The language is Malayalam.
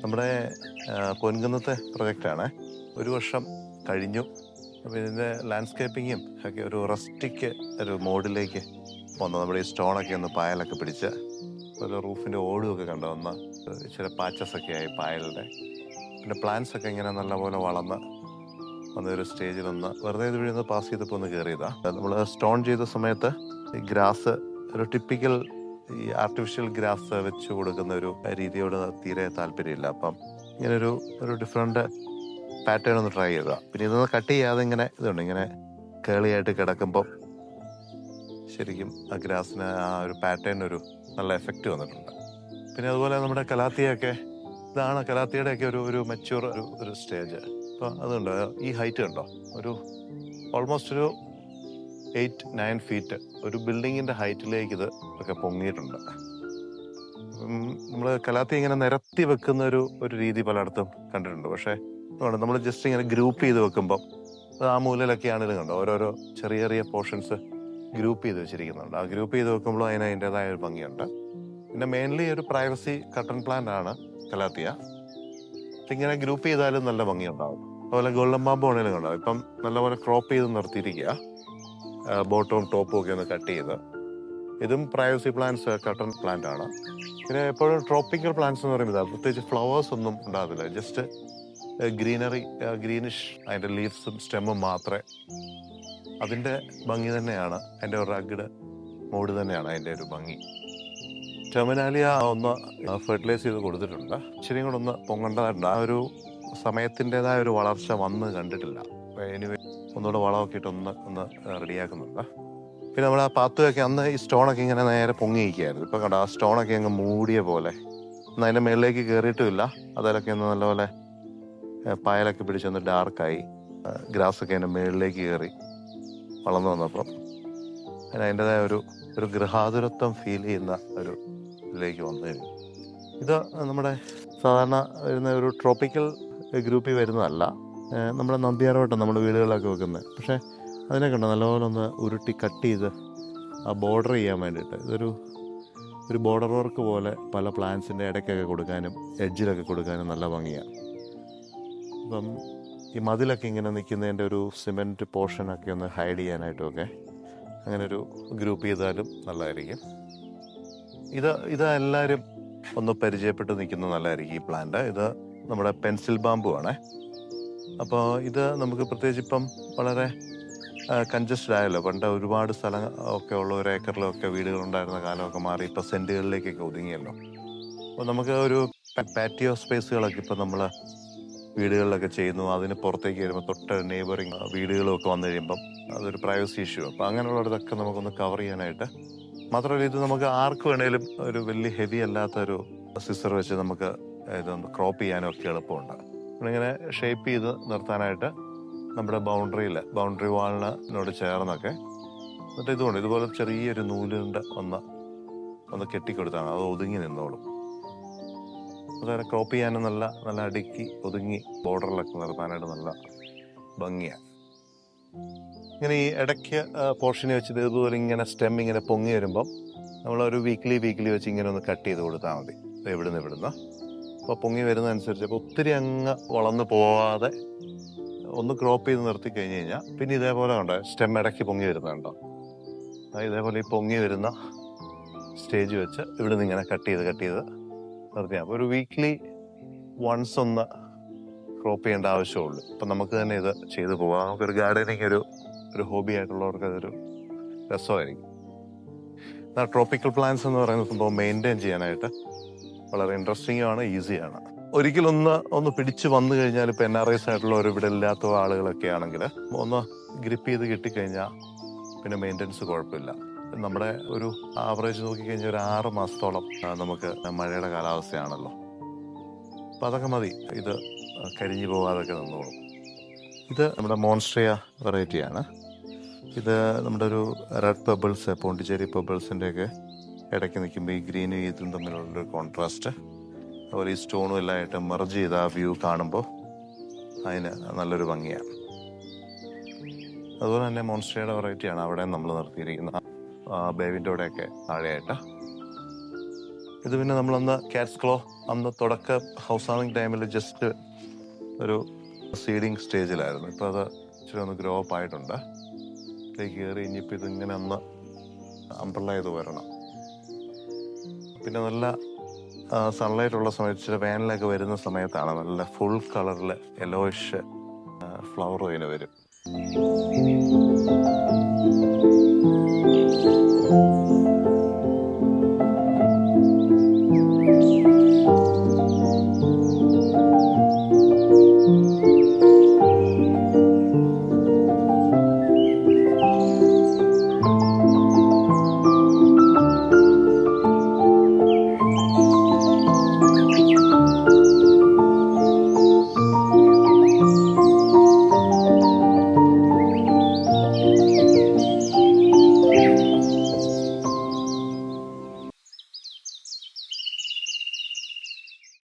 നമ്മുടെ പൊൻകുന്നത്തെ പ്രൊജക്റ്റാണ്. ഒരു വർഷം കഴിഞ്ഞു. അപ്പോൾ ഇതിൻ്റെ ലാൻഡ്സ്കേപ്പിങ്ങും ഒക്കെ ഒരു റസ്റ്റിക് ഒരു മോഡിലേക്ക് വന്നു. നമ്മുടെ ഈ സ്റ്റോണൊക്കെ ഒന്ന് പായലൊക്കെ പിടിച്ച് ഒരു റൂഫിൻ്റെ ഓടുമൊക്കെ കണ്ടു വന്ന് ചില പാച്ചസൊക്കെ ആയി പായലിൻ്റെ. പിന്നെ പ്ലാന്റ്സ് ഒക്കെ ഇങ്ങനെ നല്ലപോലെ വളർന്ന് വന്നൊരു സ്റ്റേജിലൊന്ന് വെറുതെ ഇത് വീഴുന്നത് പാസ് ചെയ്തപ്പോൾ ഒന്ന് കയറിയതാണ്. നമ്മൾ സ്റ്റോൺ ചെയ്ത സമയത്ത് ഈ ഗ്രാസ് ഒരു ടിപ്പിക്കൽ ഈ ആർട്ടിഫിഷ്യൽ ഗ്രാസ് വെച്ച് കൊടുക്കുന്ന ഒരു രീതിയോട് തീരെ താല്പര്യമില്ല. അപ്പം ഇങ്ങനൊരു ഡിഫറെൻ്റ് പാറ്റേൺ ഒന്ന് ട്രൈ ചെയ്തതാണ്. പിന്നെ ഇതൊന്ന് കട്ട് ചെയ്യാതെ ഇങ്ങനെ ഇതുണ്ട്, ഇങ്ങനെ കേളിയായിട്ട് കിടക്കുമ്പം ശരിക്കും ആ ഗ്രാസിന് ആ ഒരു പാറ്റേൺ ഒരു നല്ല എഫക്റ്റ് വന്നിട്ടുണ്ട്. പിന്നെ അതുപോലെ നമ്മുടെ കലാത്തിയൊക്കെ ഇതാണ് കലാത്തിയുടെയൊക്കെ ഒരു മെച്യൂർ ഒരു സ്റ്റേജ്. അപ്പോൾ അതുകൊണ്ട് ഈ ഹൈറ്റ് കണ്ടോ, ഒരു ഓൾമോസ്റ്റ് ഒരു 8-9 ഫീറ്റ് ഒരു ബിൽഡിങ്ങിൻ്റെ ഹൈറ്റിലേക്ക് ഇത് ഒക്കെ പൊങ്ങിയിട്ടുണ്ട്. നമ്മൾ കലാത്തി ഇങ്ങനെ നിരത്തി വെക്കുന്ന ഒരു രീതി പലയിടത്തും കണ്ടിട്ടുണ്ട്. പക്ഷേ നമ്മൾ ജസ്റ്റ് ഇങ്ങനെ ഗ്രൂപ്പ് ചെയ്ത് വെക്കുമ്പം അത് ആ മൂലയിലൊക്കെയാണ് ഇത് കണ്ടോ, ഓരോരോ ചെറിയ ചെറിയ പോർഷൻസ് ഗ്രൂപ്പ് ചെയ്ത് വെച്ചിരിക്കുന്നുണ്ട്. ആ ഗ്രൂപ്പ് ചെയ്ത് വെക്കുമ്പോൾ അതിൻ്റെതായ ഒരു ഭംഗിയുണ്ട്. പിന്നെ മെയിൻലി ഒരു പ്രൈവസി കട്ടൺ പ്ലാന്റ് ആണ് കലാത്തിയ. ഇങ്ങനെ ഗ്രൂപ്പ് ചെയ്താലും നല്ല ഭംഗിയുണ്ടാവും. അതുപോലെ ഗോൾഡൻ ബാമ്പു ആണെങ്കിലും ഉണ്ടാവും. ഇപ്പം നല്ലപോലെ ക്രോപ്പ് ചെയ്ത് നിർത്തിയിരിക്കുക, ബോട്ടവും ടോപ്പും ഒക്കെ ഒന്ന് കട്ട് ചെയ്ത്. ഇതും പ്രൈവസി പ്ലാന്റ്സ് കട്ടൺ പ്ലാന്റ് ആണ്. പിന്നെ എപ്പോഴും ട്രോപ്പിക്കൽ പ്ലാന്റ്സ് എന്ന് പറയുമ്പോൾ പ്രത്യേകിച്ച് ഫ്ലവേഴ്സ് ഒന്നും ഉണ്ടാകത്തില്ല, ജസ്റ്റ് ഗ്രീനറി, ഗ്രീനിഷ് അതിൻ്റെ ലീവ്സും സ്റ്റെമ്മും മാത്രമേ. അതിൻ്റെ ഭംഗി തന്നെയാണ്, അതിൻ്റെ ഒരു റഗ്ഡ് മോഡ് തന്നെയാണ് അതിൻ്റെ ഒരു ഭംഗി. ടെർമിനാലിയ ഒന്ന് ഫെർട്ടിലൈസ് ചെയ്ത് കൊടുത്തിട്ടുണ്ട്. ഇച്ചിരിയും കൂടെ ഒന്ന് പൊങ്ങേണ്ടതായിട്ടുണ്ട്. ആ ഒരു സമയത്തിൻ്റെതായ ഒരു വളർച്ച വന്ന് കണ്ടിട്ടില്ല. എനിവേ ഒന്നുകൂടെ വളമൊക്കെ ഇട്ട് ഒന്ന് റെഡിയാക്കുന്നുണ്ട്. പിന്നെ നമ്മൾ ആ പാത്തുമൊക്കെ അന്ന് ഈ സ്റ്റോണൊക്കെ ഇങ്ങനെ നേരെ പൊങ്ങിയിരിക്കുകയായിരുന്നു. ഇപ്പം കണ്ടോ, ആ സ്റ്റോണൊക്കെ അങ്ങ് മൂടിയ പോലെ. എന്നാൽ അതിൻ്റെ മുകളിലേക്ക് കയറിയിട്ടുമില്ല. അതിലൊക്കെ ഒന്ന് നല്ലപോലെ പായലൊക്കെ പിടിച്ചൊന്ന് ഡാർക്കായി, ഗ്രാസൊക്കെ അതിൻ്റെ മുകളിലേക്ക് കയറി വളർന്നു വന്നപ്പം അതിൻ്റെതായ ഒരു ഗൃഹാതുരത്വം ഫീൽ ചെയ്യുന്ന ഒരു ഇതിലേക്ക് വന്നു കഴിഞ്ഞു. ഇത് നമ്മുടെ സാധാരണ വരുന്ന ഒരു ട്രോപ്പിക്കൽ ഗ്രൂപ്പിൽ വരുന്നതല്ല. നമ്മുടെ നന്ദിയാർവട്ടം നമ്മുടെ വീടുകളിലൊക്കെ വെക്കുന്നത്. പക്ഷേ അതിനെ കണ്ടോ നല്ലപോലെ ഒന്ന് ഉരുട്ടി കട്ട് ചെയ്ത് ആ ബോർഡർ ചെയ്യാൻ വേണ്ടിയിട്ട് ഒരു ബോർഡർ വർക്ക് പോലെ പല പ്ലാന്റ്സിൻ്റെ ഇടയ്ക്കൊക്കെ കൊടുക്കാനും എഡ്ജിലൊക്കെ കൊടുക്കാനും നല്ല ഭംഗിയാണ്. അപ്പം ഈ മതിലൊക്കെ ഇങ്ങനെ നിൽക്കുന്നതിൻ്റെ ഒരു സിമെൻറ്റ് പോർഷനൊക്കെ ഒന്ന് ഹൈഡ് ചെയ്യാനായിട്ടുമൊക്കെ അങ്ങനെ ഒരു ഗ്രൂപ്പ് ചെയ്താലും നല്ലതായിരിക്കും. ഇത് എല്ലാവരും ഒന്ന് പരിചയപ്പെട്ട് നിൽക്കുന്നത് നല്ലതായിരിക്കും. ഈ പ്ലാന്റ് ഇത് നമ്മുടെ പെൻസിൽ ബാമ്പു ആണേ. അപ്പോൾ ഇത് നമുക്ക് പ്രത്യേകിച്ച് ഇപ്പം വളരെ കൺജസ്റ്റഡ് ആയല്ലോ. പണ്ട് ഒരുപാട് സ്ഥലം ഒക്കെ ഉള്ള ഒരു ഏക്കറിലൊക്കെ വീടുകളുണ്ടായിരുന്ന കാലമൊക്കെ മാറി ഇപ്പോൾ സെൻറ്റുകളിലേക്കൊക്കെ ഒതുങ്ങിയല്ലോ. അപ്പോൾ നമുക്ക് ഒരു പാറ്റിയോ സ്പേസുകളൊക്കെ ഇപ്പം നമ്മൾ വീടുകളിലൊക്കെ ചെയ്യുന്നു. അതിന് പുറത്തേക്ക് വരുമ്പോൾ തൊട്ട് നെയ്ബറിങ് വീടുകളൊക്കെ വന്നു കഴിയുമ്പം അതൊരു പ്രൈവസി ഇഷ്യൂ. അപ്പോൾ അങ്ങനെയുള്ളതൊക്കെ നമുക്കൊന്ന് കവർ ചെയ്യാനായിട്ട്. മാത്രമല്ല ഇത് നമുക്ക് ആർക്ക് വേണേലും ഒരു വലിയ ഹെവി അല്ലാത്തൊരു സിസർ വെച്ച് നമുക്ക് ഇതൊന്ന് ക്രോപ്പ് ചെയ്യാനും ഒക്കെ എളുപ്പമുണ്ട്. ഇങ്ങനെ ഷേപ്പ് ചെയ്ത് നിർത്താനായിട്ട് നമ്മുടെ ബൗണ്ടറി വാളിനോട് ചേർന്നൊക്കെ എന്നിട്ട് ഇതുകൊണ്ട് ഇതുപോലെ ചെറിയൊരു നൂലുകൊണ്ട് ഒന്ന് കെട്ടിക്കൊടുത്താണ് അത് ഒതുങ്ങി നിന്നോളും. അതായത് ക്രോപ്പ് ചെയ്യാനും നല്ല അടുക്കി ഒതുങ്ങി ബോർഡറിലൊക്കെ നിർത്താനായിട്ട് നല്ല ഭംഗിയാണ്. ഇങ്ങനെ ഈ ഇടയ്ക്ക് പോർഷനെ വെച്ചിട്ട് ഇതുപോലെ ഇങ്ങനെ സ്റ്റെം ഇങ്ങനെ പൊങ്ങി വരുമ്പം നമ്മളൊരു വീക്ക്ലി വെച്ച് ഇങ്ങനെ ഒന്ന് കട്ട് ചെയ്ത് കൊടുത്താൽ മതി. ഇവിടുന്ന് അപ്പോൾ പൊങ്ങി വരുന്നതനുസരിച്ച് അപ്പോൾ ഒത്തിരി അങ്ങ് വളർന്ന് പോവാതെ ഒന്ന് ക്രോപ്പ് ചെയ്ത് നിർത്തി കഴിഞ്ഞ് കഴിഞ്ഞാൽ പിന്നെ ഇതേപോലെ ഉണ്ട് സ്റ്റെം ഇടയ്ക്ക് പൊങ്ങി വരുന്നുണ്ടോ, ഇതേപോലെ ഈ പൊങ്ങി വരുന്ന സ്റ്റേജ് വെച്ച് ഇവിടുന്ന് ഇങ്ങനെ കട്ട് ചെയ്ത് നിർത്തിയാൽ അപ്പോൾ ഒരു വീക്ക്ലി വൺസ് ഒന്ന് ക്രോപ്പ് ചെയ്യേണ്ട ആവശ്യമുള്ളൂ. അപ്പം നമുക്ക് തന്നെ ഇത് ചെയ്തു പോകാം. നമുക്കൊരു ഗാർഡനിങ് ഒരു ഹോബി ആയിട്ടുള്ളവർക്ക് അതൊരു രസമായിരിക്കും. എന്നാൽ ട്രോപ്പിക്കൽ പ്ലാന്റ്സ് എന്ന് പറയുന്ന സംഭവം മെയിൻറ്റെയിൻ ചെയ്യാനായിട്ട് വളരെ ഇൻട്രസ്റ്റിംഗ് ആണ്, ഈസിയാണ്. ഒരിക്കലൊന്ന് പിടിച്ച് വന്നു കഴിഞ്ഞാൽ ഇപ്പോൾ NRIs ആയിട്ടുള്ളവർ ഇവിടെ ഇല്ലാത്ത ആളുകളൊക്കെ ആണെങ്കിൽ ഒന്ന് ഗ്രിപ്പ് ചെയ്ത് കിട്ടിക്കഴിഞ്ഞാൽ പിന്നെ മെയിൻ്റെനൻസ് കുഴപ്പമില്ല. നമ്മുടെ ഒരു ആവറേജ് നോക്കിക്കഴിഞ്ഞാൽ ഒരു 6 മാസത്തോളം നമുക്ക് മഴയുടെ കാലാവസ്ഥയാണല്ലോ. അപ്പോൾ അതൊക്കെ മതി, ഇത് കരിഞ്ഞു പോകാതൊക്കെ നിന്നോളും. ഇത് നമ്മുടെ മോൺസ്ട്രിയ വെറൈറ്റിയാണ്. ഇത് നമ്മുടെ ഒരു റെഡ് പെബിൾസ്, പോണ്ടിച്ചേരി പെബിൾസിൻ്റെയൊക്കെ ഇടയ്ക്ക് നിൽക്കുമ്പോൾ ഈ ഗ്രീനും ഇതും തമ്മിലുള്ളൊരു കോൺട്രാസ്റ്റ്, അതുപോലെ ഈ സ്റ്റോണും എല്ലാമായിട്ട് മെർജ് ചെയ്ത് ആ വ്യൂ കാണുമ്പോൾ അതിന് നല്ലൊരു ഭംഗിയാണ്. അതുപോലെ തന്നെ മോൺസ്ട്രിയയുടെ വെറൈറ്റിയാണ് അവിടെ നമ്മൾ നിർത്തിയിരിക്കുന്ന ബേവിൻ്റെയോടെയൊക്കെ താഴെയായിട്ട്. ഇത് പിന്നെ നമ്മളന്ന് കാറ്റ്സ് ക്ലോ അന്ന് തുടക്ക ഹൗസ് വാമിങ് ടൈമിൽ ജസ്റ്റ് ഒരു സീഡിങ് സ്റ്റേജിലായിരുന്നു. ഇപ്പോൾ അത് ഇച്ചിരി ഒന്ന് ഗ്രോ അപ്പ് ആയിട്ടുണ്ട്. ഇതിലേക്ക് കയറി ഇനിയിപ്പോൾ ഇതിങ്ങനെ ഒന്ന് അംബ്രല്ല ചെയ്ത് വരണം. പിന്നെ നല്ല സൺലൈറ്റ് ഉള്ള സമയത്ത് ഇച്ചിരി വേനലൊക്കെ വരുന്ന സമയത്താണ് നല്ല ഫുൾ കളറിൽ യെലോയിഷ് ഫ്ലവർ ഇതിന് വരും.